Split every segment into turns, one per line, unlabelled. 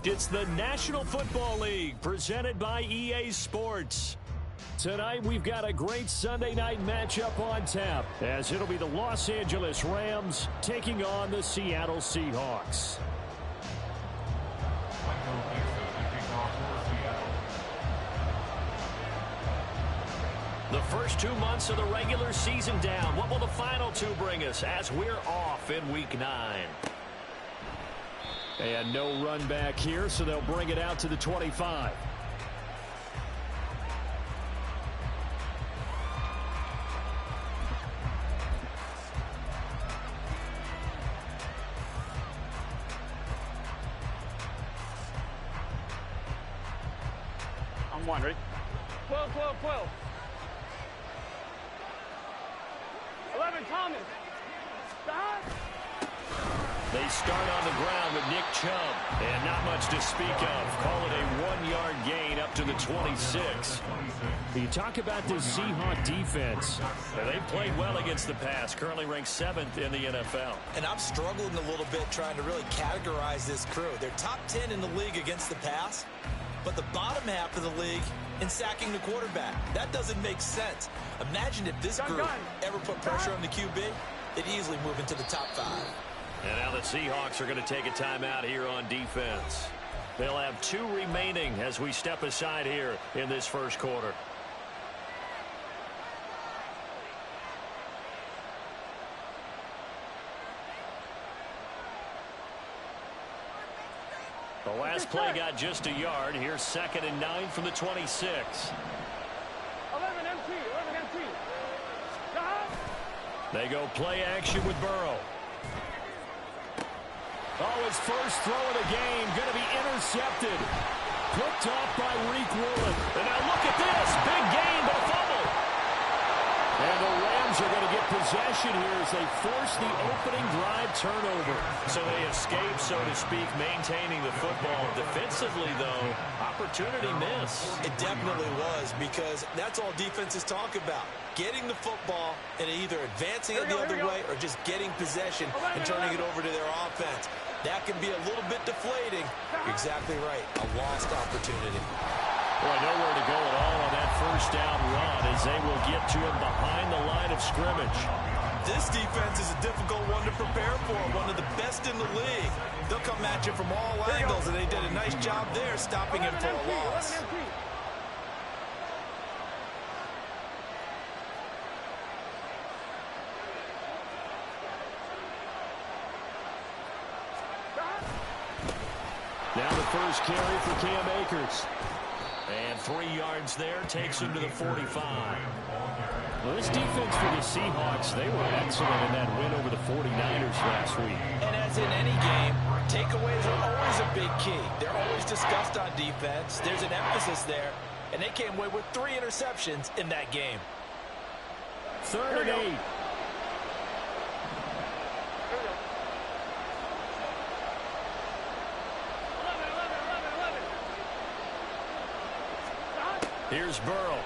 It's the National Football League presented by EA Sports. Tonight we've got a great Sunday night matchup on tap as it'll be the Los Angeles Rams taking on the Seattle Seahawks. The first 2 months of the regular season down. What will the final two bring us as we're off in Week 9? And no run back here, so they'll bring it out to the 25.
I'm one, ready? 12, 12, 12. 11, Thomas. Stop.
They start on the ground with Nick Chubb, and not much to speak of. Call it a 1-yard gain up to the 26. You talk about this Seahawks defense. They've played well against the pass, currently ranked 7th in the NFL.
And I'm struggling a little bit trying to really categorize this crew. They're top 10 in the league against the pass, but the bottom half of the league in sacking the quarterback. That doesn't make sense. Imagine if this group ever put pressure on the QB, they'd easily move into the top 5.
And now the Seahawks are going to take a timeout here on defense. They'll have 2 remaining as we step aside here in this first quarter. The last play got just a yard. Here's 2nd and 9 from the 26.
11 MT, 11 MT.
They go play action with Burrow. Oh, his first throw of the game going to be intercepted. Picked off by Reek Woolen. And now look at this. Big gain, but a fumble. And the Rams are going to get possession here as they force the opening drive turnover. So they escape, so to speak, maintaining the football. Defensively, though, opportunity miss.
It definitely was, because that's all defenses talk about. Getting the football and either advancing it the other way or just getting possession and turning it over to their offense. That can be a little bit deflating. You're exactly right. A lost opportunity.
Boy, nowhere to go at all on that first down run as they will get to him behind the line of scrimmage.
This defense is a difficult one to prepare for, one of the best in the league. They'll come at you from all angles, and they did a nice job there stopping him for a loss.
Now the first carry for Cam Akers. And 3 yards there takes him to the 45. Well, this defense for the Seahawks, they were excellent in that win over the 49ers last week.
And as in any game, takeaways are always a big key. They're always discussed on defense. There's an emphasis there. And they came away with 3 interceptions in that game.
3rd and 8. Here's Burrow.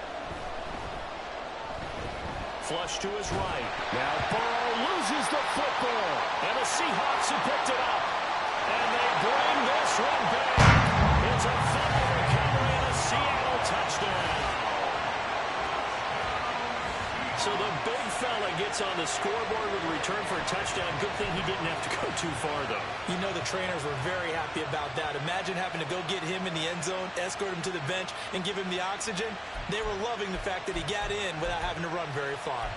Flush to his right. Now Burrow loses the football. And the Seahawks have picked it up. And they bring this one back. It's a fumble recovery and a Seattle touchdown. So the big fella gets on the scoreboard with a return for a touchdown. Good thing he didn't have to go too far, though.
You know the trainers were very happy about that. Imagine having to go get him in the end zone, escort him to the bench, and give him the oxygen. They were loving the fact that he got in without having to run very far.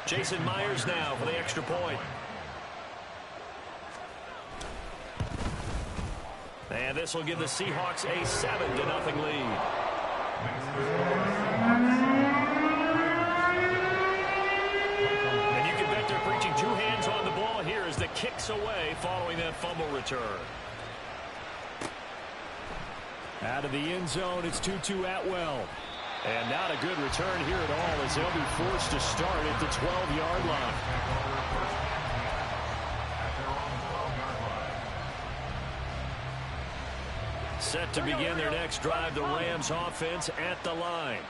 Jason Myers now for the extra point. And this will give the Seahawks a 7-0 lead. And you can bet they're preaching 2 hands on the ball here as the kicks away following that fumble return. Out of the end zone, it's 2-2 Atwell. And not a good return here at all as they'll be forced to start at the 12-yard line. Set to begin their next drive, the Rams offense at the line.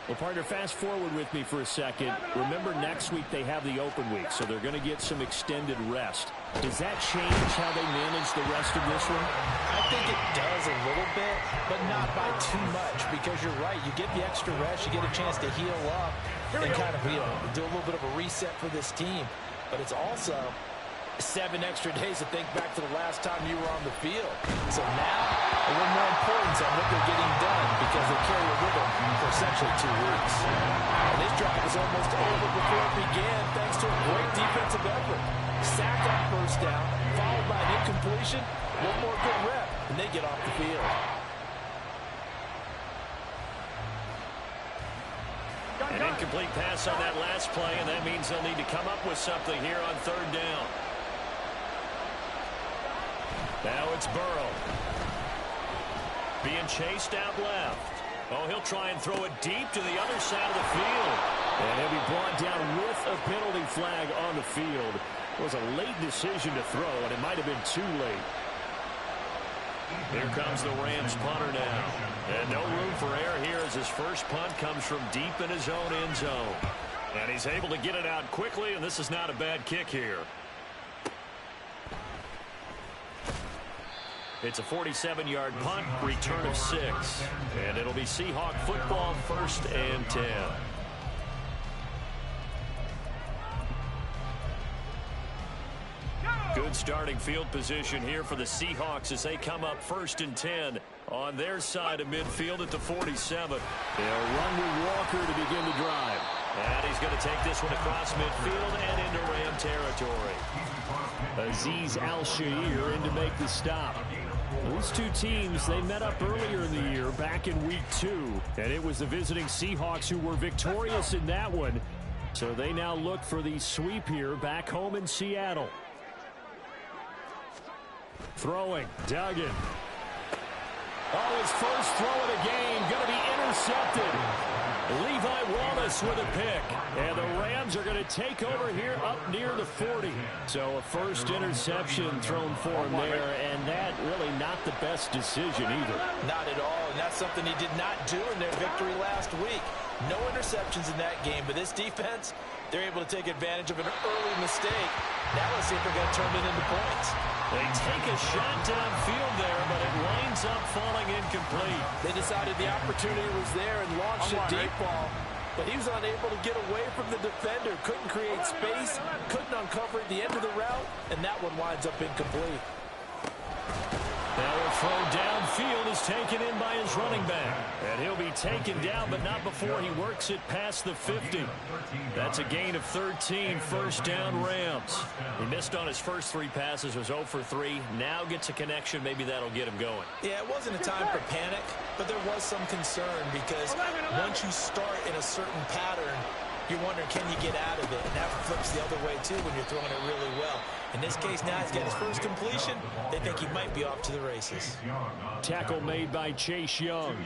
Well, partner, fast forward with me for a second. Remember, next week they have the open week, so they're going to get some extended rest. Does that change how they manage the rest of this one?
I think it does a little bit, but not by too much, because you're right. You get the extra rest, you get a chance to heal up and kind of do a little bit of a reset for this team. But it's also 7 extra days to think back to the last time you were on the field. So now, a little more importance on what they're getting done because they carry it with them for essentially 2 weeks. And this drive was almost over before it began thanks to a great defensive effort. Sack on first down, followed by an incompletion, one more good rep, and they get off the field.
An incomplete pass on that last play, and that means they'll need to come up with something here on 3rd down. Now it's Burrow. Being chased out left. Oh, he'll try and throw it deep to the other side of the field. And he'll be brought down with a penalty flag on the field. It was a late decision to throw, and it might have been too late. Here comes the Rams punter now. And no room for error here as his first punt comes from deep in his own end zone. And he's able to get it out quickly, and this is not a bad kick here. It's a 47-yard punt, return of 6. And it'll be Seahawk football, 1st and 10. Good starting field position here for the Seahawks as they come up 1st and 10 on their side of midfield at the 47. They'll run with Walker to begin the drive. And he's going to take this one across midfield and into Ram territory. Azeez Al-Shaair in to make the stop. These two teams, they met up earlier in the year, back in week 2. And it was the visiting Seahawks who were victorious in that one. So they now look for the sweep here back home in Seattle. Throwing, Duggan. Oh, his first throw of the game, going to be intercepted. Levi Wallace with a pick. And the Rams are going to take over here up near the 40. So a first interception thrown for him there, and that really not the best decision either.
Not at all, and that's something he did not do in their victory last week. No interceptions in that game, but this defense, they're able to take advantage of an early mistake. Now let's see if they're going to turn it into points.
They take a shot downfield there, but it winds up falling incomplete.
They decided the opportunity was there and launched a deep ball, but he was unable to get away from the defender. Couldn't create space, couldn't uncover at the end of the route, and that one winds up incomplete.
Now a throw downfield is taken in by his running back. And he'll be taken down, but not before he works it past the 50. That's a gain of 13, 1st down Rams. He missed on his first 3 passes, was 0 for 3. Now gets a connection, maybe that'll get him going.
Yeah, it wasn't a time for panic, but there was some concern because once you start in a certain pattern, you're wondering, can you get out of it? And that flips the other way, too, when you're throwing it really well. In this case, now he's got his first completion. They think he might be off to the races.
Tackle made by Chase Young.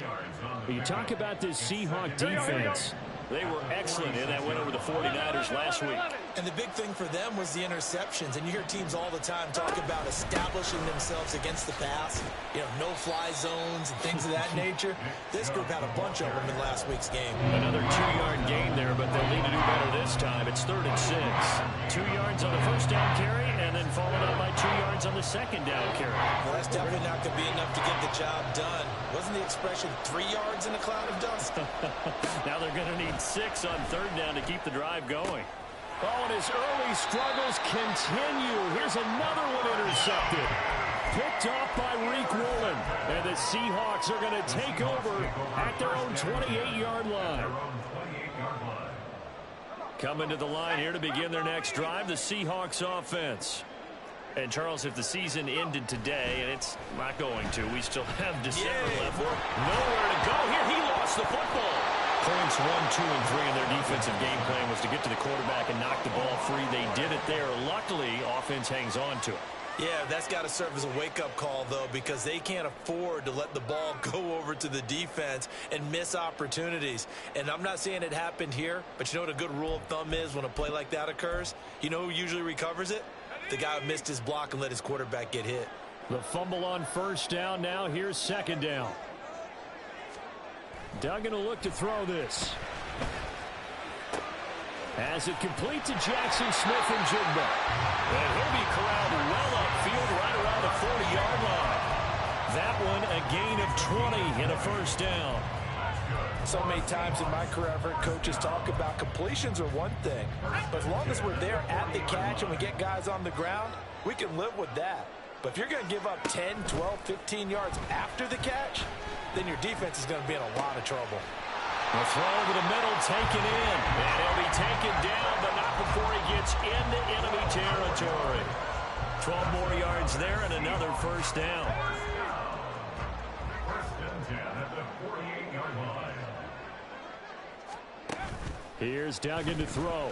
You talk about this Seahawk defense. They were excellent in that win over the 49ers last week.
And the big thing for them was the interceptions. And you hear teams all the time talk about establishing themselves against the pass. You know, no-fly zones and things of that nature. This group had a bunch of them in last week's game.
Another 2-yard gain there, but they'll need to do better this time. It's 3rd and 6. 2 yards on the first down carry, and then followed up by 2 yards on the second down carry.
Well, that's definitely not going to be enough to get the job done. Wasn't the expression 3 yards in a cloud of dust?
Now they're going to need 6 on 3rd down to keep the drive going. Oh, and his early struggles continue. Here's another one intercepted. Picked off by Reek Woolen. And the Seahawks are going to take over at their own 28-yard line. Coming to the line here to begin their next drive, the Seahawks offense. And, Charles, if the season ended today, and it's not going to, we still have December left. Nowhere to go here. He lost the football. Points 1, 2, and 3 in their defensive game plan was to get to the quarterback and knock the ball free. They did it there. Luckily, offense hangs on to it.
Yeah, that's got to serve as a wake-up call, though, because they can't afford to let the ball go over to the defense and miss opportunities. And I'm not saying it happened here, but you know what a good rule of thumb is when a play like that occurs? You know who usually recovers it? The guy who missed his block and let his quarterback get hit.
The fumble on first down. Now here's 2nd down. Duggan will look to throw this. As it complete to Jackson Smith-Njigba. And he'll be corralled well upfield right around the 40-yard line. That one a gain of 20 and a first down.
So many times in my career, I've heard coaches talk about completions are one thing. But as long as we're there at the catch and we get guys on the ground, we can live with that. But if you're going to give up 10, 12, 15 yards after the catch, then your defense is going to be in a lot of trouble.
The throw to the middle, taken in. And he'll be taken down, but not before he gets into enemy territory. 12 more yards there and another first down. Here's Duggan to throw.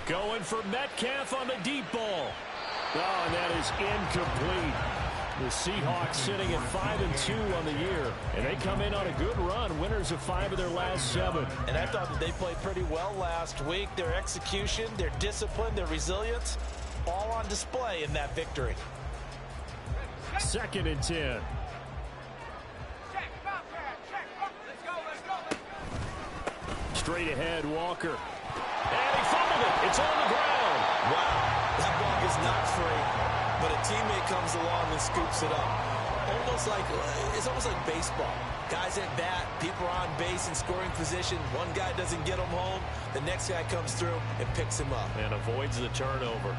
Going for Metcalf on the deep ball. Oh, and that is incomplete. The Seahawks sitting at 5-2 on the year. And they come in on a good run. Winners of 5 of their last 7.
And I thought that they played pretty well last week. Their execution, their discipline, their resilience, all on display in that victory.
2nd and 10. Straight ahead, Walker. And he fumbled it. It's on the ground.
Wow, that ball is not free, but a teammate comes along and scoops it up. It's almost like baseball. Guys at bat, people are on base in scoring position. One guy doesn't get him home. The next guy comes through and picks him up.
And avoids the turnover.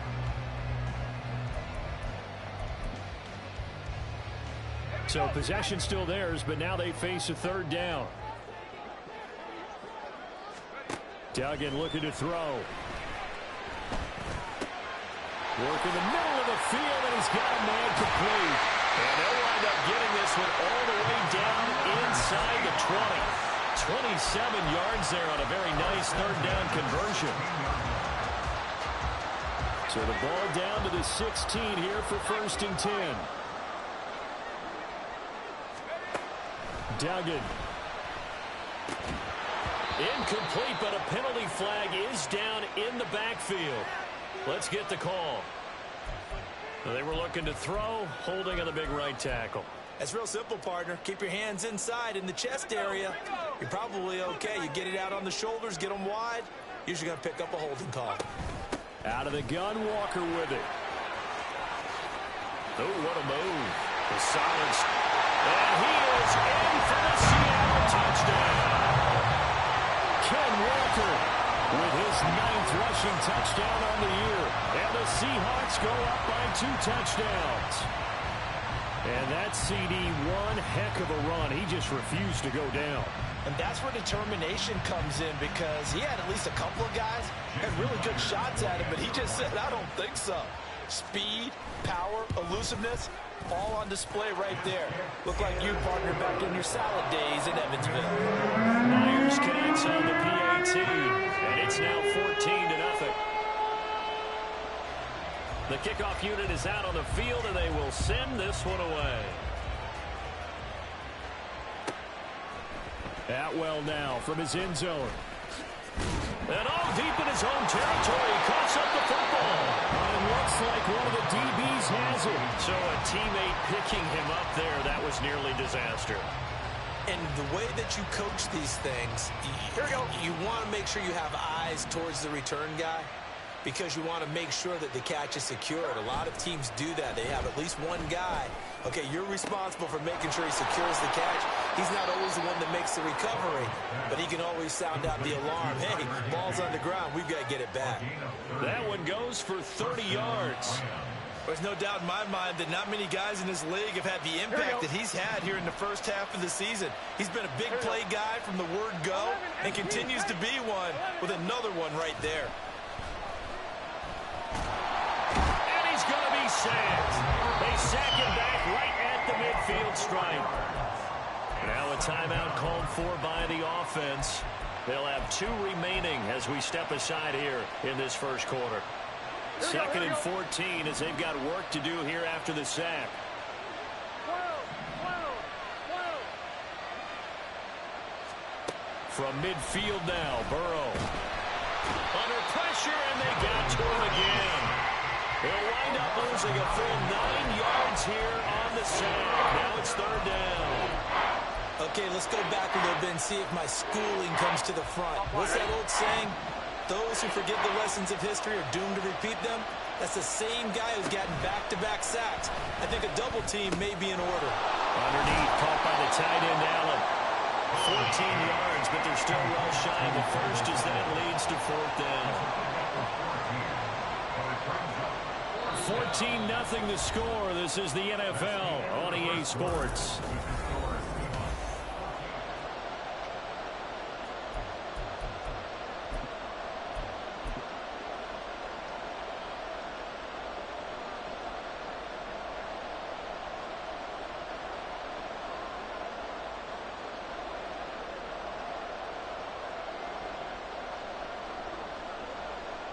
So possession still theirs, but now they face a 3rd down. Duggan looking to throw. Working the middle of the field, and he's got a man complete. And they'll wind up getting this one all the way down inside the 20. 27 yards there on a very nice 3rd down conversion. So the ball down to the 16 here for 1st and 10. Duggan. Incomplete, but a penalty flag is down in the backfield. Let's get the call. They were looking to throw, holding on the big right tackle.
That's real simple, partner. Keep your hands inside in the chest area. You're probably okay. You get it out on the shoulders, get them wide. Usually going to pick up a holding call.
Out of the gun, Walker with it. Oh, what a move. The silence. And he is in for the Seattle touchdown. Ken Walker with his 9th rushing touchdown on the year. And the Seahawks go up by 2 touchdowns. And that CD, one heck of a run. He just refused to go down.
And that's where determination comes in, because he had at least a couple of guys had really good shots at him, but he just said, I don't think so. Speed, power, elusiveness, all on display right there. Look like you, partner, back in your salad days in Evansville.
Myers connects on the PAT, and it's now 14-0. The kickoff unit is out on the field, and they will send this one away. Atwell now from his end zone. And all deep in his own territory, coughs up the football. And looks like one of the DBs has it. So a teammate picking him up there, that was nearly disaster.
And the way that you coach these things, you want to make sure you have eyes towards the return guy, because you want to make sure that the catch is secured. A lot of teams do that. They have at least one guy. Okay, you're responsible for making sure he secures the catch. He's not always the one that makes the recovery, but he can always sound out the alarm. Hey, ball's on the ground. We've got to get it back.
That one goes for 30 yards.
There's no doubt in my mind that not many guys in this league have had the impact that he's had here in the first half of the season. He's been a big play guy from the word go and continues to be one with another one right there.
And he's going to be sacked. They sack him back right at the midfield stripe. Now a timeout called for by the offense. They'll have 2 remaining as we step aside here in this first quarter. 2nd and 14 as they've got work to do here after the sack. From midfield now, Burrow. Under pressure, and they got to him again. They'll wind up losing a full 9 yards here on the sack. Now it's 3rd down.
Okay, let's go back a little bit and see if my schooling comes to the front. What's that old saying? Those who forget the lessons of history are doomed to repeat them. That's the same guy who's gotten back-to-back sacks. I think a double team may be in order.
Underneath, caught by the tight end, Allen. 14 yards, but they're still well shy of the first as that leads to fourth down. 14-0 the score. This is the NFL on EA Sports.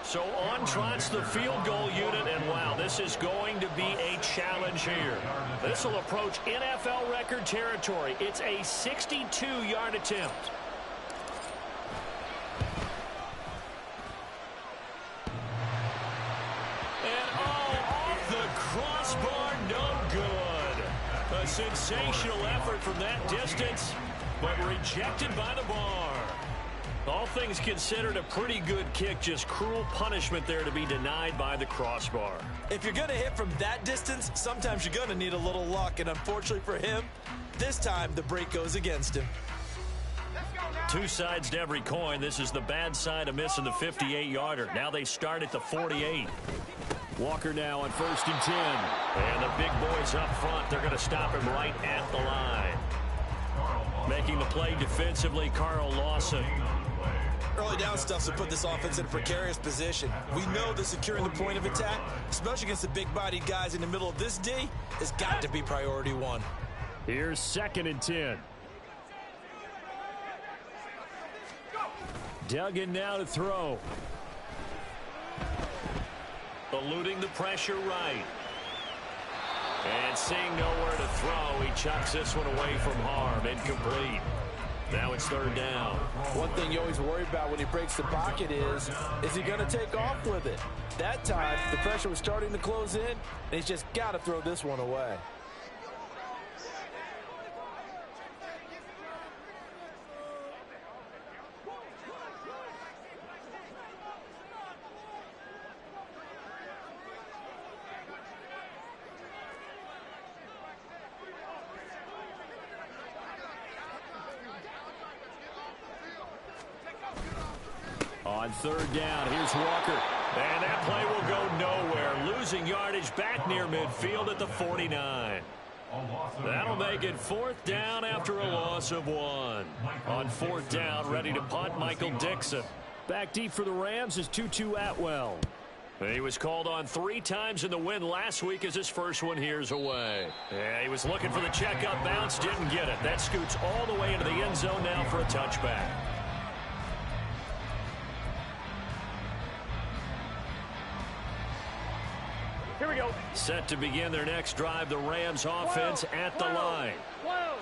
So on trots the field goal unit, and wow, this is going to be a challenge here. This will approach NFL record territory. It's a 62-yard attempt. And off the crossbar, no good. A sensational effort from that distance, but rejected by the bar. All things considered, a pretty good kick. Just cruel punishment there to be denied by the crossbar.
If you're going to hit from that distance, sometimes you're going to need a little luck. And unfortunately for him, this time the break goes against him.
Two sides to every coin. This is the bad side of missing the 58-yarder. Now they start at the 48. Walker now on 1st and 10. And the big boys up front, they're going to stop him right at the line. Making the play defensively, Carl Lawson.
Early down stuff to put this offense in a precarious position. We know that securing the point of attack, especially against the big-bodied guys in the middle of this D, has got to be priority one.
Here's 2nd and 10. Duggan now to throw. Eluding the pressure right. And seeing nowhere to throw, he chucks this one away from harm. Incomplete. Now it's 3rd down.
One thing you always worry about when he breaks the pocket is he going to take off with it? That time, the pressure was starting to close in, and he's just got to throw this one away.
On 3rd down, here's Walker. And that play will go nowhere. Losing yardage back near midfield at the 49. That'll make it 4th down after a loss of 1. On 4th down, ready to punt, Michael Dixon. Back deep for the Rams is Tutu Atwell. He was called on 3 times in the win last week as his first one here's away. Yeah, he was looking for the checkup bounce, didn't get it. That scoots all the way into the end zone now for a touchback.
Here we go.
Set to begin their next drive, the Rams offense at the line.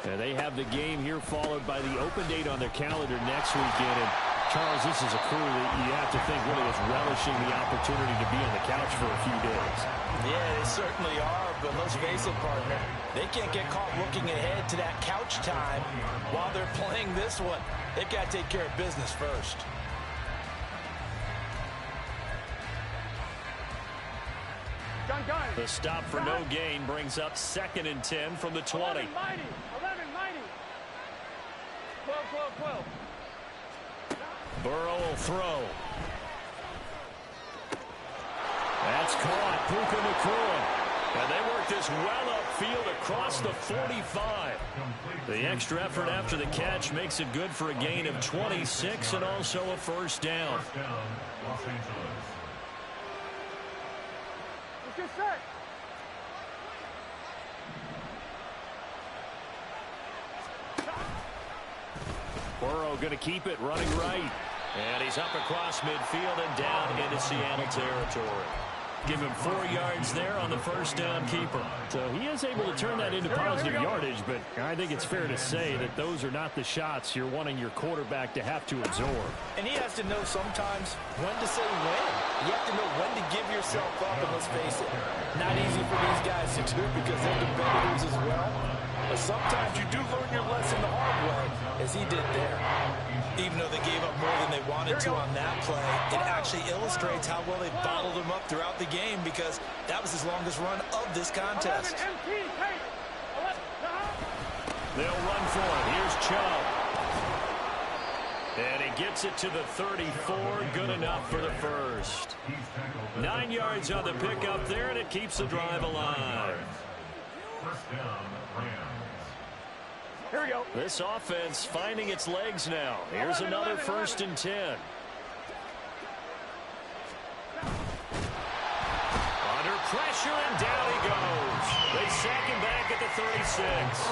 And they have the game here followed by the open date on their calendar next weekend. And Charles, this is a crew that you have to think really is relishing the opportunity to be on the couch for a few days.
Yeah, they certainly are, but let's face it, partner. They can't get caught looking ahead to that couch time while they're playing this one. They've got to take care of business first.
The stop for no gain brings up 2nd and 10 from the 20.
11, mighty. 12.
Burrow will throw. That's caught. Puka Nacua. And they work this well upfield across the 45. The extra effort after the catch makes it good for a gain of 26 and also a 1st down.
Get set.
Burrow going to keep it running right. And he's up across midfield and down into Seattle territory. Give him 4 yards there on the 1st down keeper. So he is able to turn that into positive yardage, but I think it's fair to say that those are not the shots you're wanting your quarterback to have to absorb.
And he has to know sometimes when to say when. You have to know when to give yourself up, and let's face it, not easy for these guys to do because they're competitors as well. But sometimes you do learn your lesson the hard way, as he did there.
Even though they gave up more than they wanted to on that play, it actually illustrates how well they bottled them up throughout the game, because that was his longest run of this contest.
They'll run for it. Here's Chubb. And he gets it to the 34. Good enough for the first. 9 yards on the pickup there, and it keeps the drive alive.
Here we go.
This offense finding its legs now. Here's another 1st and 10. Under pressure, and down he goes. They sack him back at the 36.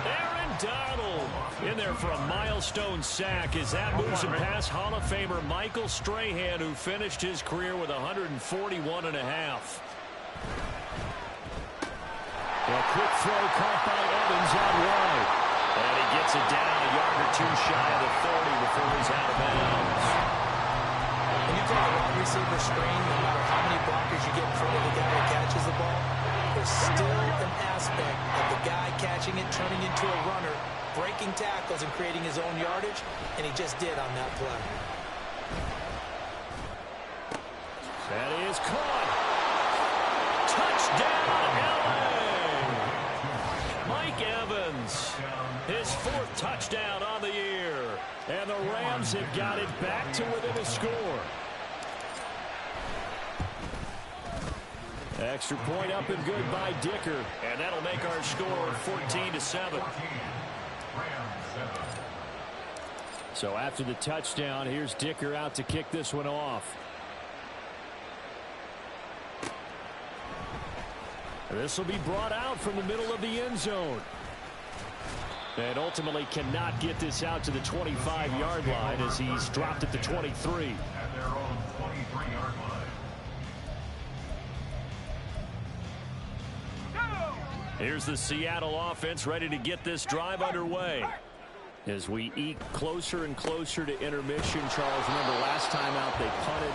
Aaron Donald in there for a milestone sack as that moves him past Hall of Famer Michael Strahan, who finished his career with 141 and a half. A quick throw caught by Evans out wide. And he gets it down a yard or two shy of the 30 before he's out of bounds.
When you take a wide receiver screen, no matter how many blockers you get in front of the guy that catches the ball, there's still an aspect of the guy catching it, turning into a runner, breaking tackles and creating his own yardage, and he just did on that play.
That is caught. Touchdown, LA! Mike Evans, his 4th touchdown on the year. And the Rams have got it back to within a score. Extra point up and good by Dicker. And that'll make our score 14-7. So after the touchdown, here's Dicker out to kick this one off. This will be brought out from the middle of the end zone. And ultimately cannot get this out to the 25-yard line as he's dropped at the 23. Here's the Seattle offense ready to get this drive underway. As we eke closer and closer to intermission, Charles, remember last time out they punted.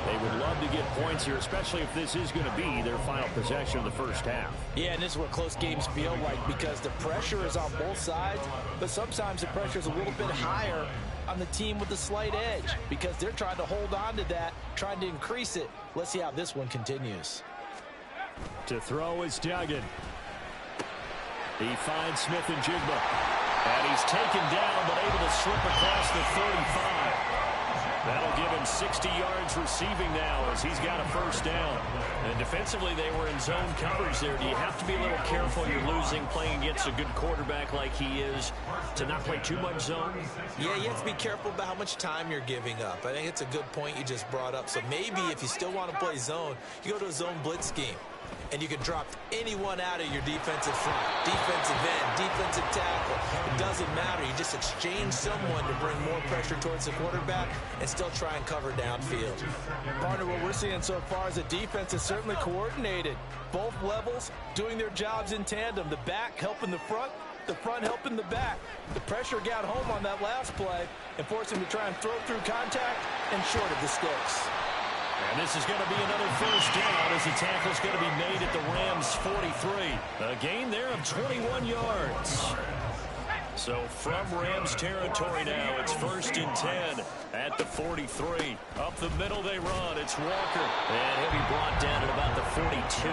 They would love to get points here, especially if this is going to be their final possession of the first half.
Yeah, and this is what close games feel like, because the pressure is on both sides, but sometimes the pressure is a little bit higher on the team with the slight edge, because they're trying to hold on to that, trying to increase it. Let's see how this one continues.
To throw is Duggan. He finds Smith and Jigba. And he's taken down, but able to slip across the 35. That'll give him 60 yards receiving now as he's got a first down. And defensively, they were in zone coverage there. Do you have to be a little careful? You're losing playing against a good quarterback like he is to not play too much zone?
Yeah, you have to be careful about how much time you're giving up. I think it's a good point you just brought up. So maybe if you still want to play zone, you go to a zone blitz scheme. And you can drop anyone out of your defensive front, defensive end, defensive tackle. It doesn't matter. You just exchange someone to bring more pressure towards the quarterback and still try and cover downfield.
Partner, what we're seeing so far is the defense is certainly coordinated. Both levels doing their jobs in tandem. The back helping the front helping the back. The pressure got home on that last play and forced him to try and throw through contact and short of the sticks.
And this is going to be another first down as the tackle's going to be made at the Rams' 43. A gain there of 21 yards. So from Rams territory now, it's 1st and 10 at the 43. Up the middle they run. It's Walker. And he'll be brought down at about the 42.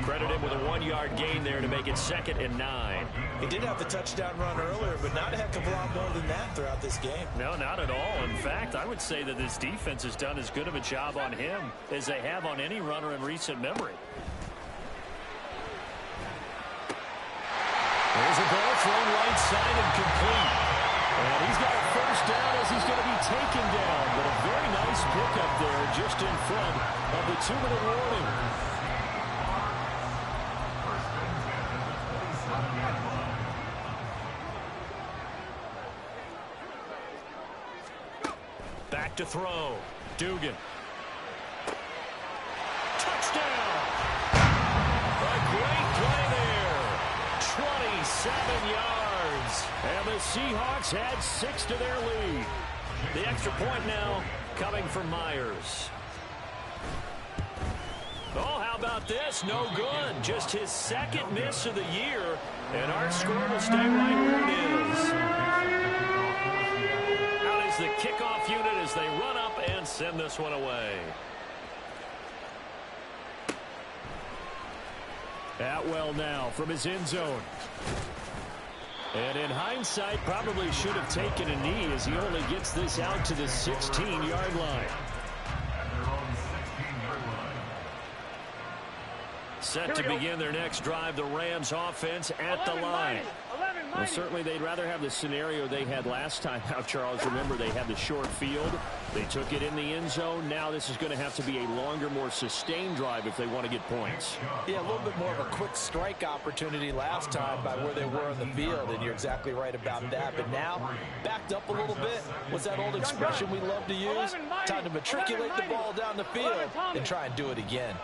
Credit him with a 1-yard gain there to make it 2nd and 9.
He did have the touchdown run earlier, but not a heck of a lot more than that throughout this game.
No, not at all. In fact, I would say that this defense has done as good of a job on him as they have on any runner in recent memory. There's a ball thrown right side and complete. And he's got a first down as he's going to be taken down. But a very nice pickup there just in front of the 2-minute warning. Back to throw. Dugan. Touchdown! A great play there. 27 yards. And the Seahawks add 6 to their lead. The extra point now coming from Myers. Oh, how about about this? No good. Just his second miss of the year, and our score will stay right where it is. Out is the kickoff unit as they run up and send this one away. Atwell now from his end zone. And in hindsight, probably should have taken a knee as he only gets this out to the 16-yard line. Set to begin their next drive, the Rams offense at the line. Well, certainly they'd rather have the scenario they had last time out, Charles. Remember, they had the short field. They took it in the end zone. Now this is going to have to be a longer, more sustained drive if they want to get points.
Yeah, a little bit more of a quick strike opportunity last time by where they were on the field, and you're exactly right about that. But now, backed up a little bit. What's that old expression we love to use? Time to matriculate the ball down the field and try and do it again.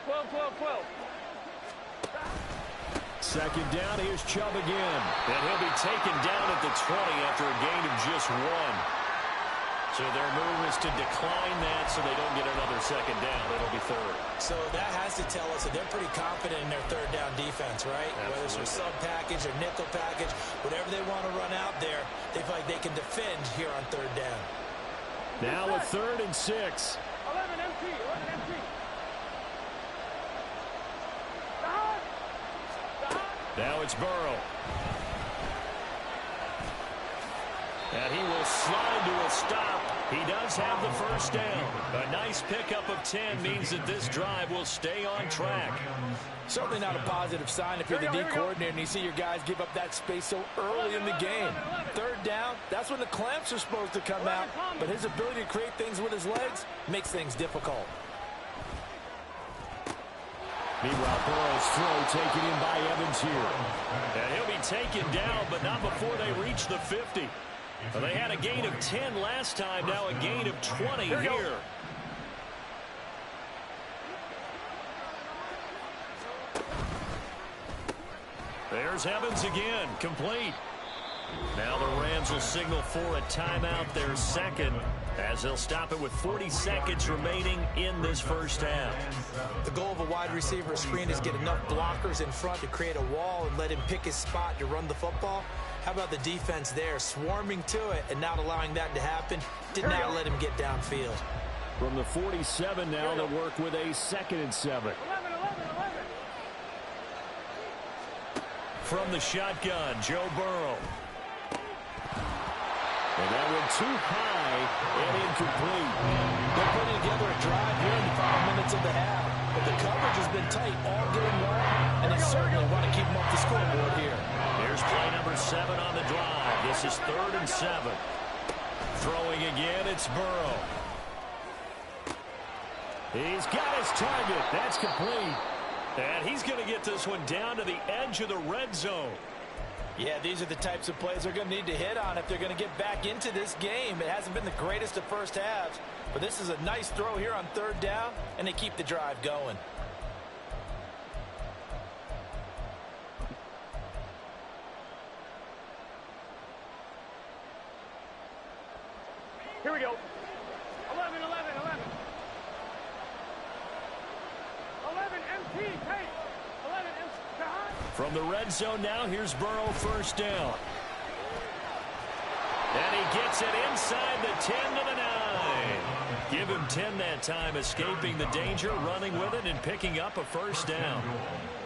12.
Second down, here's Chubb again. And he'll be taken down at the 20 after a gain of just 1. So their move is to decline that so they don't get another second down. It'll be third.
So that has to tell us that they're pretty confident in their third down defense, right? Absolutely. Whether it's their sub package or nickel package, whatever they want to run out there, they feel like they can defend here on third down.
Now a 3rd and 6.
11 empty.
Now it's Burrow. And he will slide to a stop. He does have the first down. A nice pickup of 10 means that this drive will stay on track.
Certainly not a positive sign if you're the D coordinator and you see your guys give up that space so early in the game. Third down, that's when the clamps are supposed to come out, but his ability to create things with his legs makes things difficult.
Meanwhile, Burrow's throw taken in by Evans here. And he'll be taken down, but not before they reach the 50. Well, they had a gain of 10 last time, now a gain of 20 here. There's Evans again, complete. Now the Rams will signal for a timeout, their second, as they'll stop it with 40 seconds remaining in this first half.
The goal of a wide receiver screen is get enough blockers in front to create a wall and let him pick his spot to run the football. How about the defense there, swarming to it and not allowing that to happen? Did not let him get downfield.
From the 47 now, they'll work with a 2nd and 7.
11.
From the shotgun, Joe Burrow. And that went too high and incomplete.
They're putting together a drive here in the final minutes of the half. But the coverage has been tight all game long, and they certainly want to keep them off the scoreboard here.
Here's play number 7 on the drive. This is 3rd and 7. Throwing again, it's Burrow. He's got his target. That's complete. And he's going to get this one down to the edge of the red zone.
Yeah, these are the types of plays they're going to need to hit on if they're going to get back into this game. It hasn't been the greatest of first halves, but this is a nice throw here on 3rd down, and they keep the drive going.
Here we go. 11. 11 empty. Hey. 11 empty.
From the red zone now, here's Burrow, first down. And he gets it inside the 10 to the 9. Give him 10 that time, escaping the danger, running with it, and picking up a first down.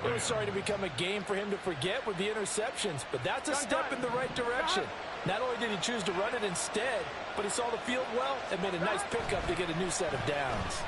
It was sorry to become a game for him to forget with the interceptions, but that's a step in the right direction. Not only did he choose to run it instead, but he saw the field well and made a nice pickup to get a new set of downs.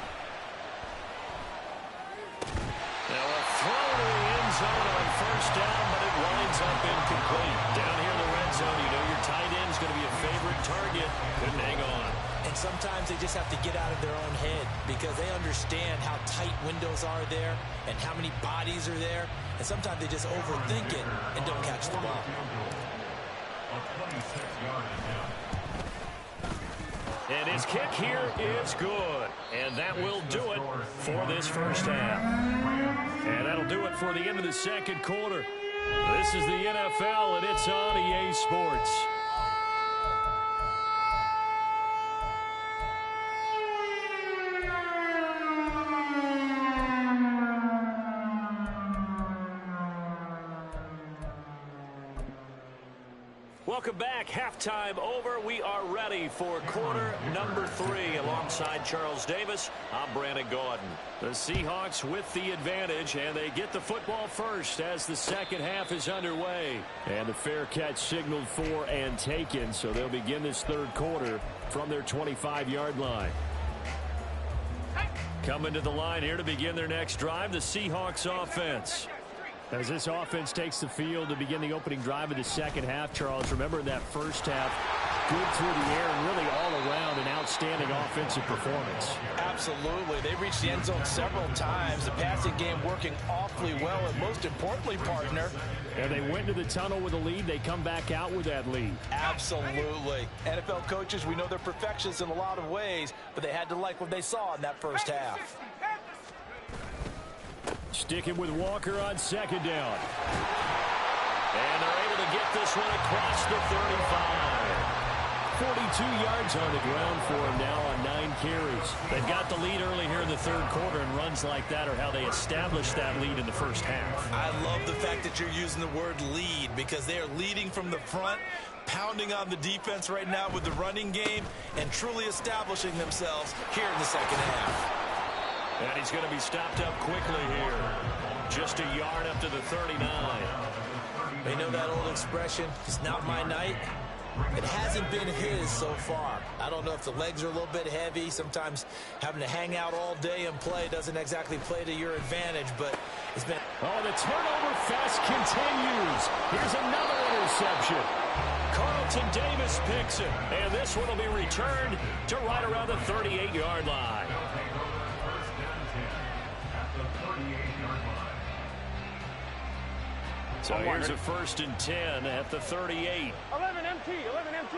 Now a throw to the end zone on first down, but it winds up incomplete. Down here in the red zone, you know your tight end is going to be a favorite target. Couldn't hang on.
And sometimes they just have to get out of their own head because they understand how tight windows are there and how many bodies are there. And sometimes they just overthink it and don't catch the ball.
And his kick here is good. And that will do it for this first half. And that'll do it for the end of the second quarter. This is the NFL, and it's on EA Sports. Welcome back. Halftime over. We are ready for quarter number 3. Alongside Charles Davis, I'm Brandon Gordon. The Seahawks with the advantage, and they get the football first as the second half is underway. And the fair catch signaled for and taken, so they'll begin this third quarter from their 25-yard line. Coming to the line here to begin their next drive, the Seahawks offense. As this offense takes the field to begin the opening drive of the second half, Charles, remember in that first half, good through the air and really all around an outstanding offensive performance.
Absolutely. They reached the end zone several times. The passing game working awfully well, and most importantly, partner.
And they went to the tunnel with a lead. They come back out with that lead.
Absolutely. NFL coaches, we know they're perfectionists in a lot of ways, but they had to like what they saw in that first half.
Sticking with Walker on second down. And they're able to get this one across the 35. 42 yards on the ground for him now on 9 carries. They've got the lead early here in the third quarter, and runs like that are how they established that lead in the first half.
I love the fact that you're using the word lead, because they are leading from the front, pounding on the defense right now with the running game, and truly establishing themselves here in the second half.
And he's going to be stopped up quickly here. Just a yard up to the 39.
They know that old expression, it's not my night. It hasn't been his so far. I don't know if the legs are a little bit heavy. Sometimes having to hang out all day and play doesn't exactly play to your advantage, but it's been...
Oh, the turnover fest continues. Here's another interception. Carlton Davis picks it, and this one will be returned to right around the 38-yard line. So here's a 1st and 10 at the 38.
11 MT, 11 MT.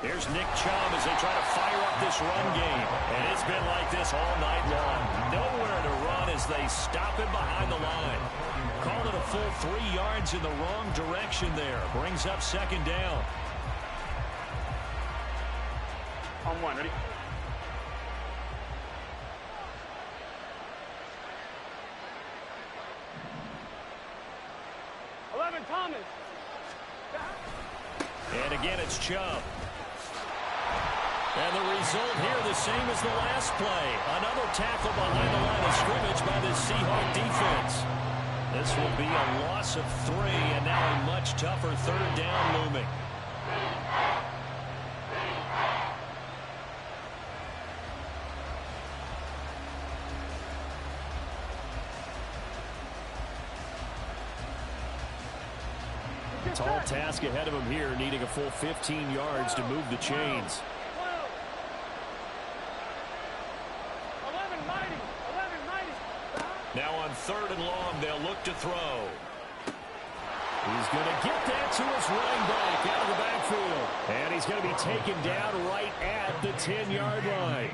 Here's Nick Chubb as they try to fire up this run game. And it's been like this all night long. Nowhere to run as they stop him behind the line. Call it a full 3 yards in the wrong direction there. Brings up second down.
On 1, ready? Thomas.
And again, it's Chubb. And the result here the same as the last play. Another tackle behind the line of scrimmage by the Seahawk defense. This will be a loss of 3, and now a much tougher third down looming. Tall task ahead of him here, needing a full 15 yards to move the chains.
11 mighty.
Now on 3rd and long, they'll look to throw. He's going to get that to his running back out of the backfield. And he's going to be taken down right at the 10-yard line.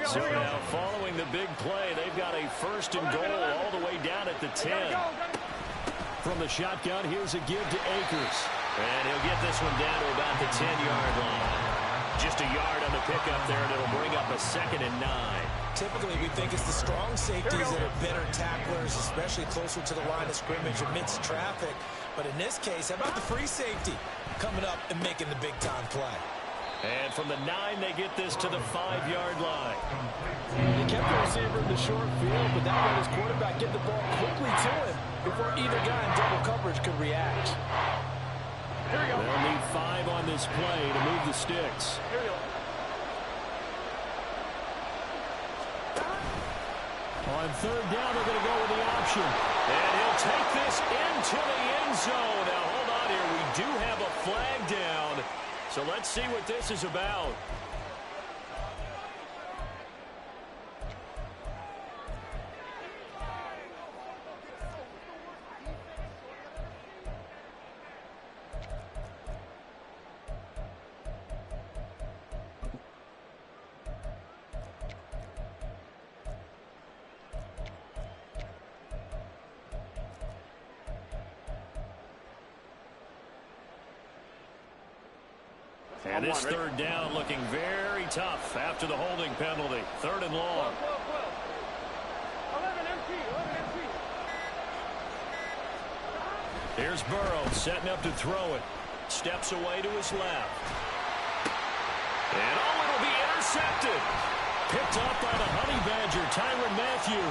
So now following the big play, they've got a 1st and goal all the way down at the 10. From the shotgun, here's a give to Akers. And he'll get this one down to about the 10-yard line. Just a yard on the pickup there, and it'll bring up a 2nd and 9.
Typically, we think it's the strong safeties that are better tacklers, especially closer to the line of scrimmage amidst traffic. But in this case, how about the free safety coming up and making the big-time play?
And from the 9, they get this to the 5-yard line.
They kept the receiver in the short field, but that let his quarterback get the ball quickly to him before either guy in double coverage could react.
Here we go.
They'll need 5 on this play to move the sticks.
Here we go.
On 3rd down, they're going to go with the option. And he'll take this into the end zone. Now, hold on here. We do have a flag down. So let's see what this is about. And this 3rd down looking very tough after the holding penalty. 3rd and long.
12. 11
Here's Burrow setting up to throw it. Steps away to his left. And it'll be intercepted. Picked up by the Honey Badger, Tyrann Mathieu.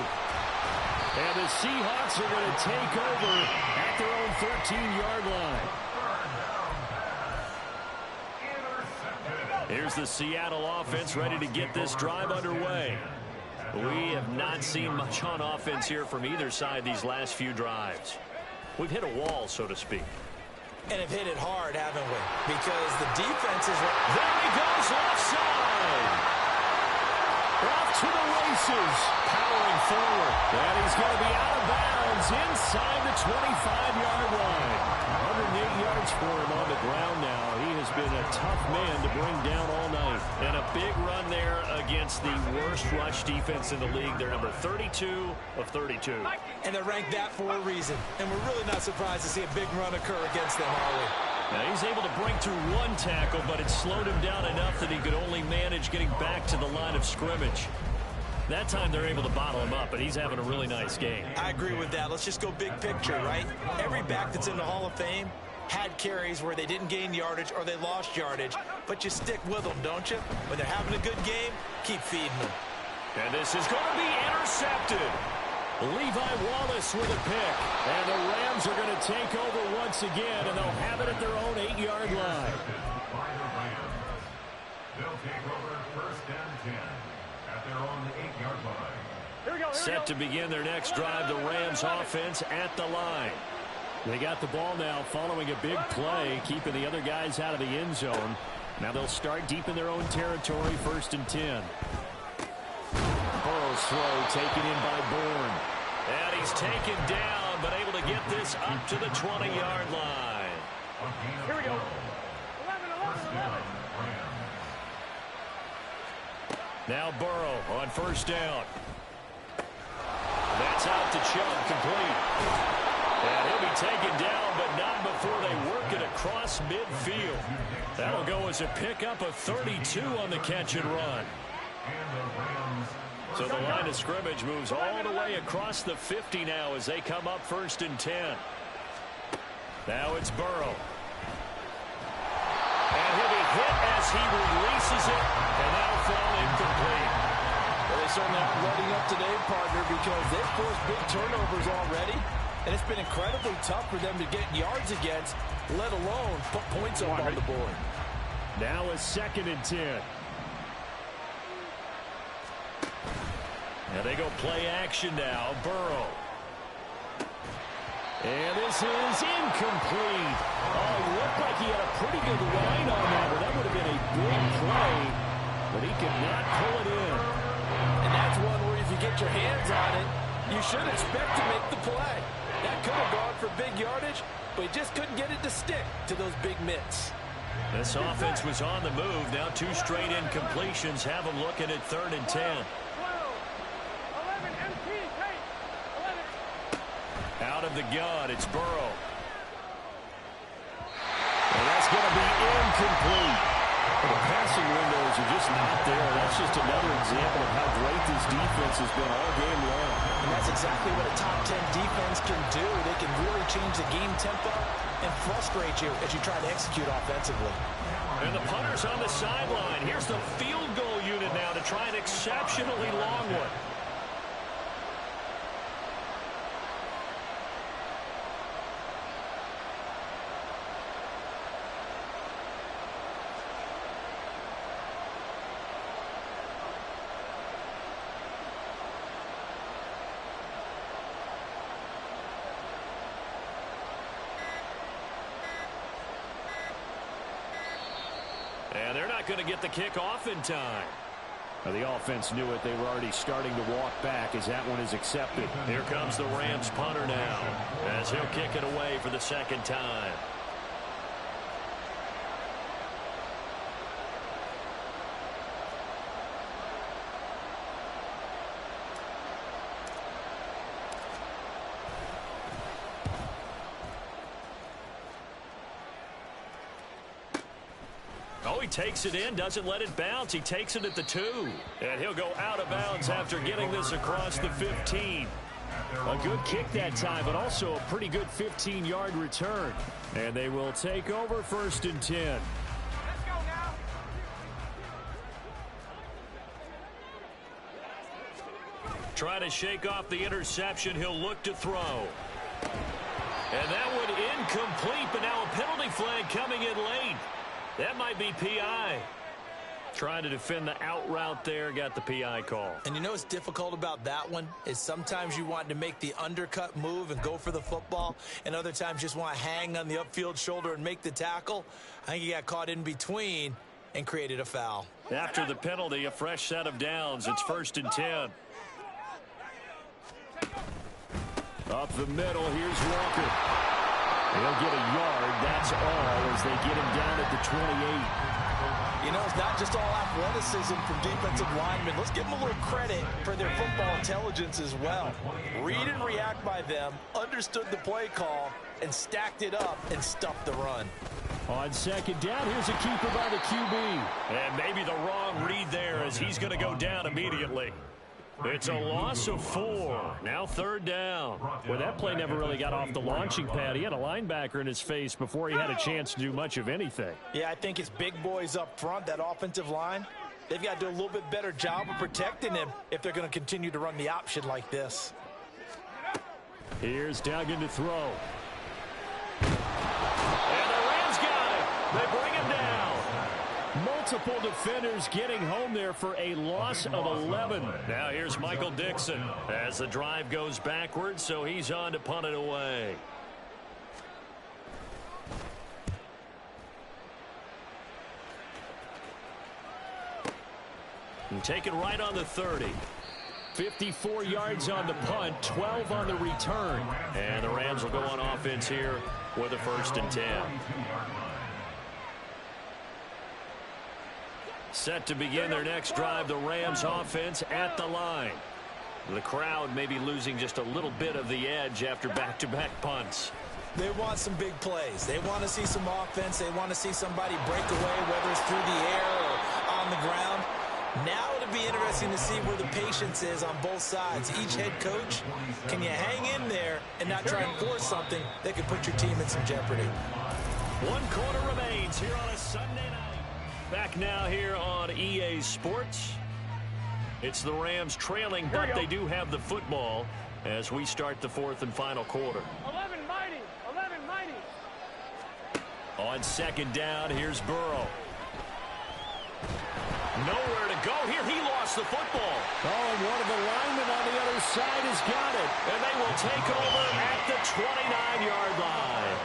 And the Seahawks are going to take over at their own 13-yard line. Here's the Seattle offense ready to get this drive underway. We have not seen much on offense here from either side these last few drives. We've hit a wall, so to speak.
And have hit it hard, haven't we? Because the defense is...
There he goes, offside. Off to the races. Powering forward. And he's going to be out of bounds inside the 25-yard line. 108 yards for him on the ground now. He has been a tough man to bring down all night. And a big run there against the worst rush defense in the league. They're number 32 of 32.
And they're ranked that for a reason. And we're really not surprised to see a big run occur against them, are we?
Now he's able to break through one tackle, but it slowed him down enough that he could only manage getting back to the line of scrimmage. That time they're able to bottle him up, but he's having a really nice game.
I agree with that. Let's just go big picture, right? Every back that's in the Hall of Fame had carries where they didn't gain yardage or they lost yardage, but you stick with them, don't you? When they're having a good game, keep feeding them.
And this is going to be intercepted. Levi Wallace with a pick. And the Rams are going to take over once again, and they'll have it at their own 8-yard line.
They'll take over first and 10 at their own 8-yard line.
Here we go.
Set to begin their next drive, the Rams offense at the line. They got the ball now following a big play, keeping the other guys out of the end zone. Now they'll start deep in their own territory, first and 10. Burrow's throw taken in by Bourne. And he's taken down, but able to get this up to the 20-yard line.
Here we go. 11.
Now Burrow on first down. That's out to Chubb, complete. And he'll be taken down, but not before they work it across midfield. That'll go as a pickup of 32 on the catch and run. So the line of scrimmage moves all the way across the 50 now as they come up first and 10. Now it's Burrow. And he'll be hit as he releases it, and that'll fall incomplete.
Well, they certainly aren't letting up today, partner, because they've forced big turnovers already, and it's been incredibly tough for them to get yards against, let alone put points up on the board.
Now a second and 10. And they go play action now. Burrow. And this is incomplete. Oh, it looked like he had a pretty good line on that, but that would have been a big play. But he could not pull it in.
And that's one where if you get your hands on it, you should expect to make the play. That could have gone for big yardage, but he just couldn't get it to stick to those big mitts.
This offense was on the move. Now 2 straight incompletions have them looking at third and 10.
11, MT, take. 11.
Out of the gun, it's Burrow. And that's going to be incomplete. The passing windows are just not there. That's just another example of how great this defense has been all game long.
And that's exactly what a top 10 defense can do. They can really change the game tempo and frustrate you as you try to execute offensively.
And the punter's on the sideline. Here's the field goal unit now to try an exceptionally long one. And they're not going to get the kick off in time. Now, the offense knew it. They were already starting to walk back as that one is accepted. Here comes the Rams punter now as he'll kick it away for the second time. Oh, he takes it in, doesn't let it bounce. He takes it at the 2. And he'll go out of bounds after getting this across the 15. A good kick that time, but also a pretty good 15-yard return. And they will take over 1st and 10.
Let's go now.
Trying to shake off the interception. He'll look to throw. And that one incomplete, but now a penalty flag coming in late. That might be PI. Trying to defend the out route there, got the PI call.
And you know what's difficult about that one is sometimes you want to make the undercut move and go for the football, and other times just want to hang on the upfield shoulder and make the tackle. I think he got caught in between and created a foul.
After the penalty, a fresh set of downs. It's 1st and 10. Up the middle, here's Walker. He'll get a yard, that's all, as they get him down at the 28.
You know, it's not just all athleticism from defensive linemen. Let's give them a little credit for their football intelligence as well. Read and react by them, understood the play call, and stacked it up and stuffed the run.
On 2nd down, here's a keeper by the QB. And maybe the wrong read there, as he's going to go down immediately. It's a loss of 4. Now 3rd down. Well, that play never really got off the launching pad. He had a linebacker in his face before he had a chance to do much of anything.
Yeah, I think it's big boys up front, that offensive line. They've got to do a little bit better job of protecting him if they're going to continue to run the option like this.
Here's Duggan to throw. And the Rams got it. They bring him down. Multiple defenders getting home there for a loss of 11. Now here's Michael Dixon as the drive goes backwards, so he's on to punt it away. And take it right on the 30. 54 yards on the punt, 12 on the return. And the Rams will go on offense here with a 1st and 10. Set to begin their next drive, the Rams offense at the line. The crowd may be losing just a little bit of the edge after back-to-back punts.
They want some big plays. They want to see some offense. They want to see somebody break away, whether it's through the air or on the ground. Now it'll be interesting to see where the patience is on both sides. Each head coach, can you hang in there and not try and force something that could put your team in some jeopardy?
1 quarter remains here on a Sunday night. Back now here on EA Sports. It's the Rams trailing, but they do have the football as we start the 4th and final quarter.
11 mighty. 11 mighty.
On 2nd down, here's Burrow. Nowhere to go here. He lost the football. Oh, and one of the linemen on the other side has got it. And they will take over at the 29-yard line.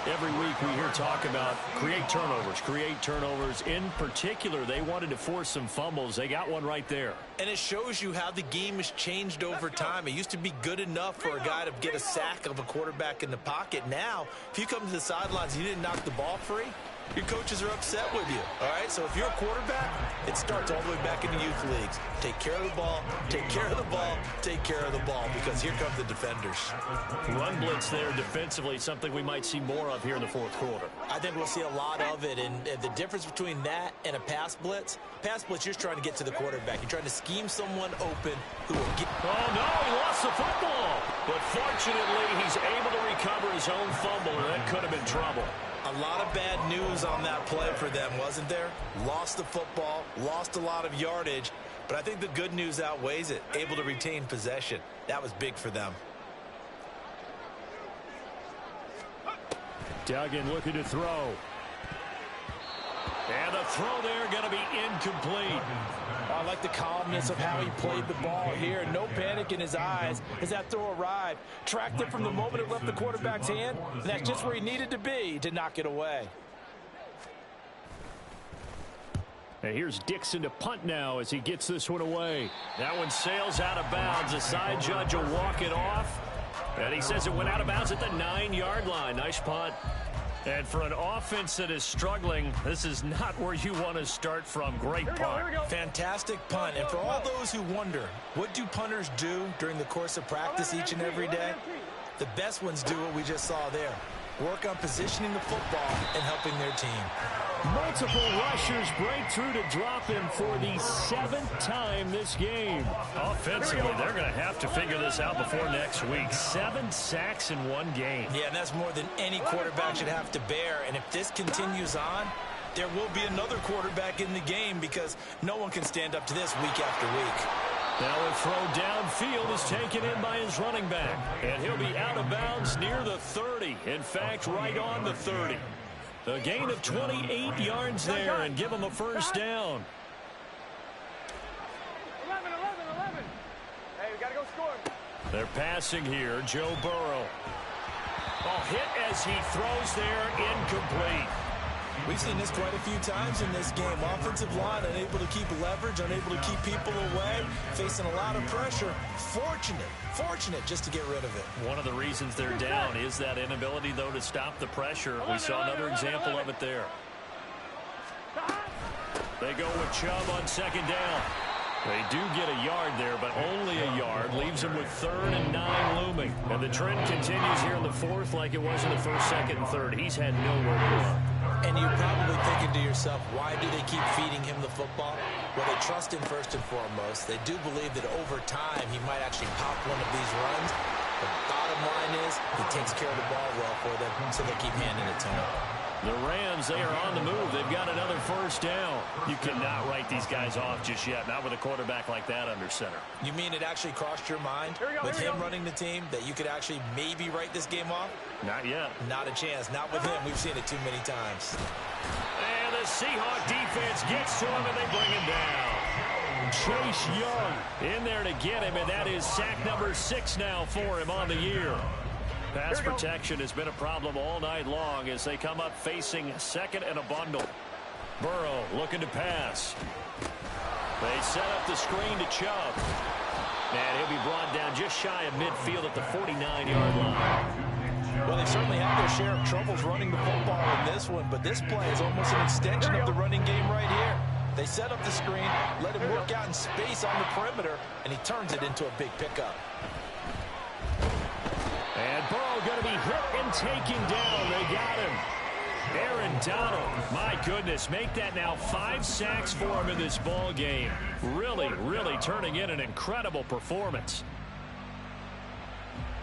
Every week we hear talk about create turnovers. In particular, they wanted to force some fumbles. They got one right there.
And it shows you how the game has changed over time. It used to be good enough for a guy to get a sack of a quarterback in the pocket. Now, if you come to the sidelines and you didn't knock the ball free, your coaches are upset with you. All right, so if you're a quarterback, it starts all the way back in the youth leagues. Take care of the ball, take care of the ball, take care of the ball, because here come the defenders.
Run blitz there defensively, something we might see more of here in the 4th quarter.
I think we'll see a lot of it, and the difference between that and a pass blitz, you're just trying to get to the quarterback. You're trying to scheme someone open who will get...
Oh, no, he lost the football. But fortunately, he's able to recover his own fumble, and that could have been trouble.
A lot of bad news on that play for them, wasn't there? Lost the football, lost a lot of yardage, but I think the good news outweighs it. Able to retain possession. That was big for them.
Duggan looking to throw. And the throw there going to be incomplete.
I like the calmness of how he played the ball here. No panic in his eyes as that throw arrived. Tracked it from the moment it left the quarterback's hand, and that's just where he needed to be to knock it away.
And here's Dixon to punt now as he gets this one away. That one sails out of bounds. The side judge will walk it off. And he says it went out of bounds at the 9-yard line. Nice punt. And for an offense that is struggling, this is not where you want to start from. Great punt.
Fantastic punt. And for all those who wonder, what do punters do during the course of practice each and every day? The best ones do what we just saw there. Work on positioning the football and helping their team.
Multiple rushers break through to drop him for the 7th time this game.
Offensively, they're going to have to figure this out before next week. 7 sacks in one game.
Yeah, and that's more than any quarterback should have to bear. And if this continues on, there will be another quarterback in the game because no one can stand up to this week after week.
Now a throw downfield is taken in by his running back. And he'll be out of bounds near the 30. In fact, right on the 30. A gain of 28 yards there and give him a first down.
11. Hey, we got to go score.
They're passing here. Joe Burrow. Hit as he throws there, incomplete.
We've seen this quite a few times in this game. Offensive line unable to keep leverage, unable to keep people away, facing a lot of pressure. Fortunate just to get rid of it.
One of the reasons they're down is that inability, though, to stop the pressure. We saw another example of it there.
They go with Chubb on second down. They do get a yard there, but only a yard. Leaves them with 3rd and 9 looming. And the trend continues here in the 4th like it was in the 1st, 2nd, and 3rd. He's had nowhere to run.
And you're probably thinking to yourself, why do they keep feeding him the football? Well, they trust him first and foremost. They do believe that over time he might actually pop one of these runs. The bottom line is he takes care of the ball well for them, so they keep handing it to him.
The Rams, they are on the move. They've got another first down.
You cannot write these guys off just yet, not with a quarterback like that under center.
You mean it actually crossed your mind with him running the team that you could actually maybe write this game off?
Not yet.
Not a chance. Not with him. We've seen it too many times.
And the Seahawks defense gets to him, and they bring him down. Chase Young in there to get him, and that is sack number 6 now for him on the year. Pass protection has been a problem all night long as they come up facing 2nd and a bundle. Burrow looking to pass. They set up the screen to Chubb. And he'll be brought down just shy of midfield at the 49-yard line.
Well, they certainly have their share of troubles running the football in this one, but this play is almost an extension of the running game right here. They set up the screen, let him work out in space on the perimeter, and he turns it into a big pickup.
And Burrow going to be hit and taken down. They got him. Aaron Donald, my goodness, make that now 5 sacks for him in this ball game. Really turning in an incredible performance.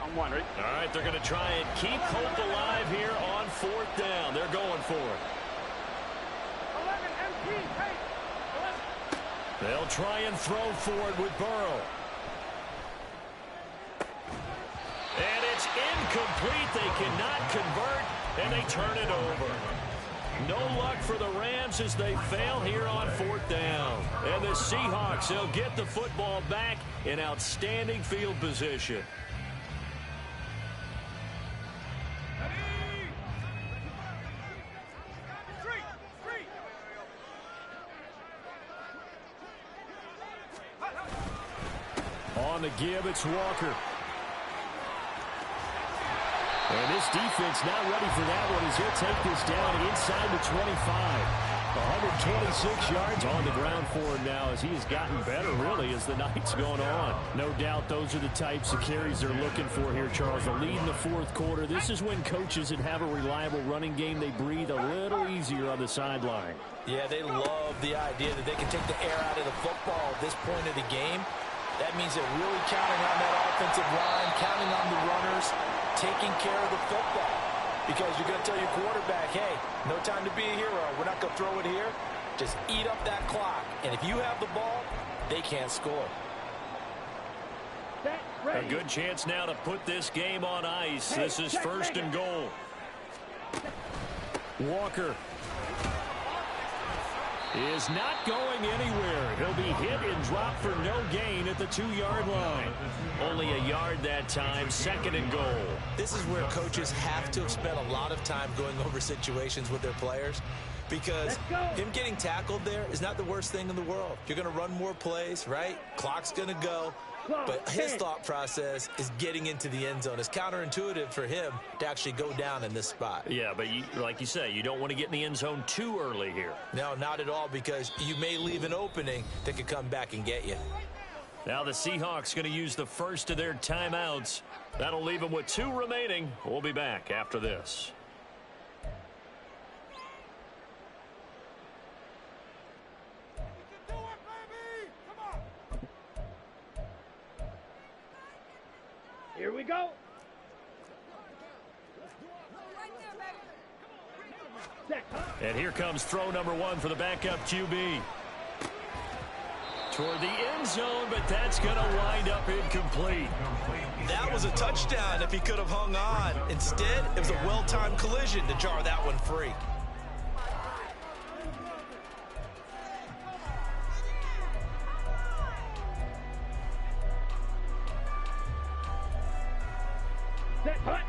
I'm wondering.
All right, they're going to try and keep hope alive here on 4th down. They're going for it.
11 MP, hey. 11.
They'll try and throw for it with Burrow. And it's incomplete. They cannot convert, and they turn it over. No luck for the Rams as they fail here on 4th down. And the Seahawks, they'll get the football back in outstanding field position. On the give, it's Walker. And this defense not ready for that one as he'll take this down inside the 25. 126 yards on the ground for him now as he has gotten better, really, as the night's going on. No doubt those are the types of carries they're looking for here, Charles. The lead in the 4th quarter. This is when coaches that have a reliable running game, they breathe a little easier on the sideline.
Yeah, they love the idea that they can take the air out of the football at this point of the game. That means they're really counting on that offensive line, counting on the runners, taking care of the football. Because you're going to tell your quarterback, hey, no time to be a hero. We're not going to throw it here. Just eat up that clock. And if you have the ball, they can't score.
A good chance now to put this game on ice. This is 1st and goal. Walker is not going anywhere. He'll be hit and dropped for no gain at the 2-yard line. Only a yard that time, 2nd and goal.
This is where coaches have to have spent a lot of time going over situations with their players, because him getting tackled there is not the worst thing in the world. You're going to run more plays, right? Clock's going to go. But his thought process is getting into the end zone. It's counterintuitive for him to actually go down in this spot.
Yeah, but like you say, you don't want to get in the end zone too early here.
No, not at all, because you may leave an opening that could come back and get you.
Now the Seahawks going to use the first of their timeouts. That'll leave them with 2 remaining. We'll be back after this.
we go.
And here comes throw number 1 for the backup QB. Toward the end zone, but that's going to wind up incomplete.
That was a touchdown if he could have hung on. Instead, it was a well-timed collision to jar that one free.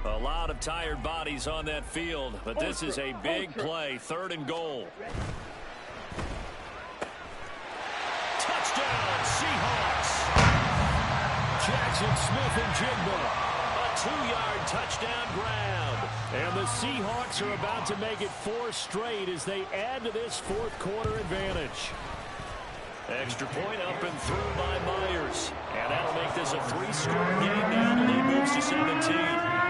A lot of tired bodies on that field, but this is a big play, 3rd and goal. Touchdown, Seahawks. Jackson Smith-Njigba, a 2-yard touchdown grab. And the Seahawks are about to make it 4 straight as they add to this 4th quarter advantage. Extra point up and through by Myers. And that'll make this a 3-score game now. The lead moves to 17.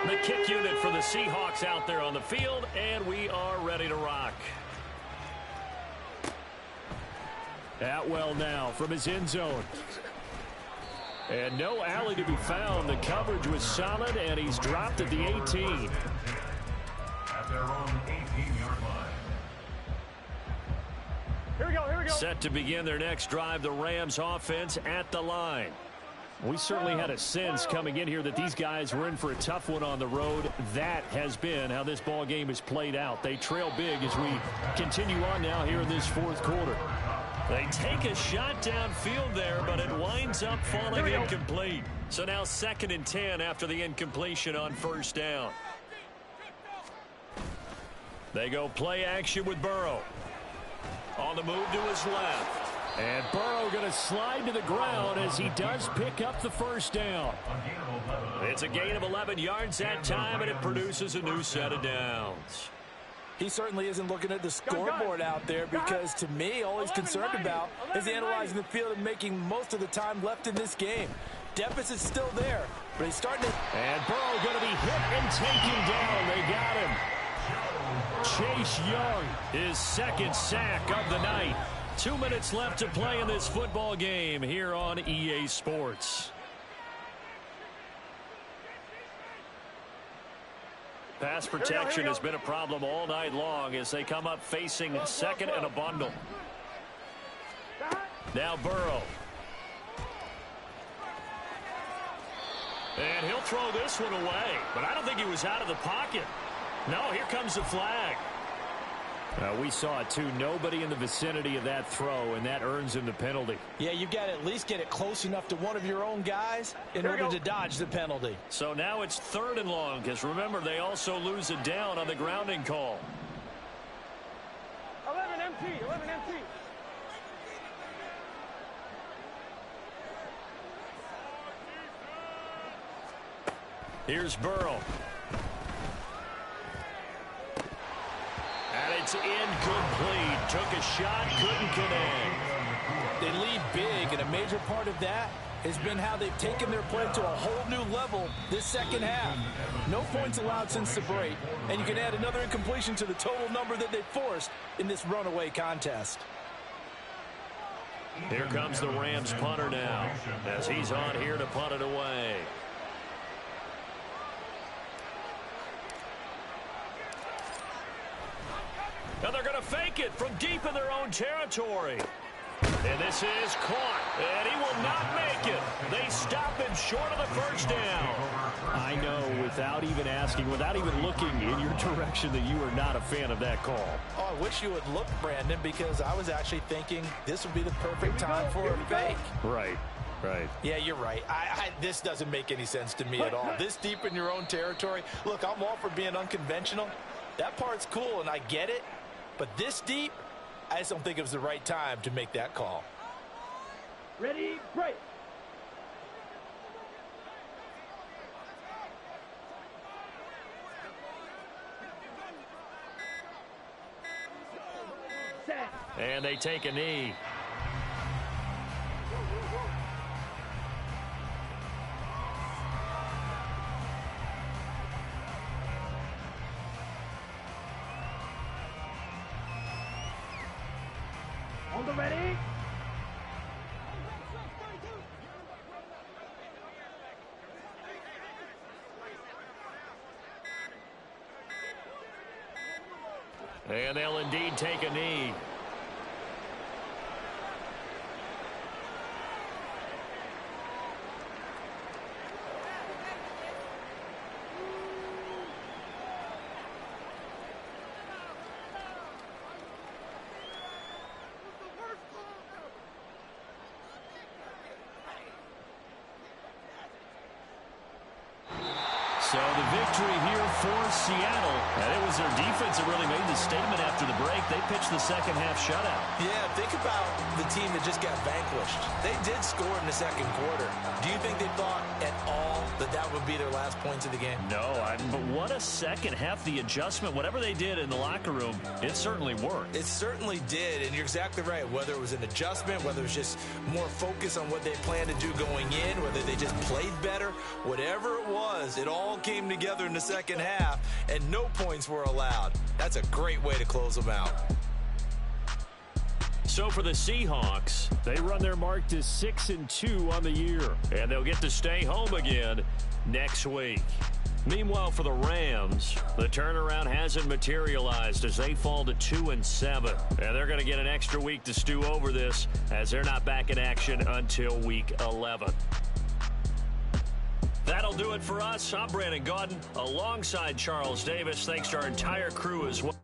The kick unit for the Seahawks out there on the field, and we are ready to rock. Atwell now from his end zone. And no alley to be found. The coverage was solid, and he's dropped at the 18.
At their own 18-yard line.
Here we go, here we go.
Set to begin their next drive, the Rams offense at the line. We certainly had a sense coming in here that these guys were in for a tough one on the road. That has been how this ball game has played out. They trail big as we continue on now here in this 4th quarter. They take a shot downfield there, but it winds up falling incomplete. So now 2nd and 10 after the incompletion on 1st down. They go play action with Burrow. On the move to his left. And Burrow going to slide to the ground as he does pick up the 1st down. It's a gain of 11 yards that time, and it produces a new set of downs.
He certainly isn't looking at the scoreboard out there because, to me, all he's concerned about is analyzing the field and making most of the time left in this game. Deficit's still there, but he's starting to...
And Burrow going to be hit and taken down. They got him. Chase Young, his 2nd sack of the night. 2 minutes left to play in this football game here on EA Sports. Pass protection has been a problem all night long as they come up facing 2nd and a bundle. Now Burrow. And he'll throw this one away, but I don't think he was out of the pocket. No, here comes the flag. We saw it, too. Nobody in the vicinity of that throw, and that earns him the penalty.
Yeah, you've got to at least get it close enough to one of your own guys in order to dodge the penalty.
So now it's 3rd and long, because remember, they also lose it down on the grounding call.
11 MT, 11 MT.
Here's Burrow. And it's incomplete. Took a shot, couldn't connect.
They lead big, and a major part of that has been how they've taken their play to a whole new level this 2nd half. No points allowed since the break, and you can add another incompletion to the total number that they forced in this runaway contest.
Here comes the Rams punter now as he's on here to punt it away. Now they're going to fake it from deep in their own territory. And this is caught. And he will not make it. They stop him short of the 1st down. I know, without even asking, without even looking in your direction, that you are not a fan of that call.
Oh, I wish you would look, Brandon, because I was actually thinking this would be the perfect time for a fake.
Right. Right.
Yeah, you're right. This doesn't make any sense to me at all. This deep in your own territory. Look, I'm all for being unconventional. That part's cool, and I get it. But this deep, I just don't think it was the right time to make that call.
Ready, break.
And they take a knee.
On the ready.
And they'll indeed take a knee. So the victory here for Seattle. And it was their defense that really made the statement after the break. They pitched the second half shutout.
Yeah, think about the team that just got vanquished. They did score in the second quarter. Do you think they thought at all that that would be their last points of the game?
No, but what a second half. The adjustment, whatever they did in the locker room, it certainly worked.
It certainly did, and you're exactly right. Whether it was an adjustment, whether it was just more focus on what they planned to do going in, whether they just played better, whatever it was, it all came together in the second half, and no points were allowed. That's a great way to close them out.
So for the Seahawks, they run their mark to 6-2 on the year, and they'll get to stay home again next week. Meanwhile, for the Rams, the turnaround hasn't materialized as they fall to 2-7. And they're going to get an extra week to stew over this as they're not back in action until week 11. That'll do it for us. I'm Brandon Gaudin alongside Charles Davis. Thanks to our entire crew as well.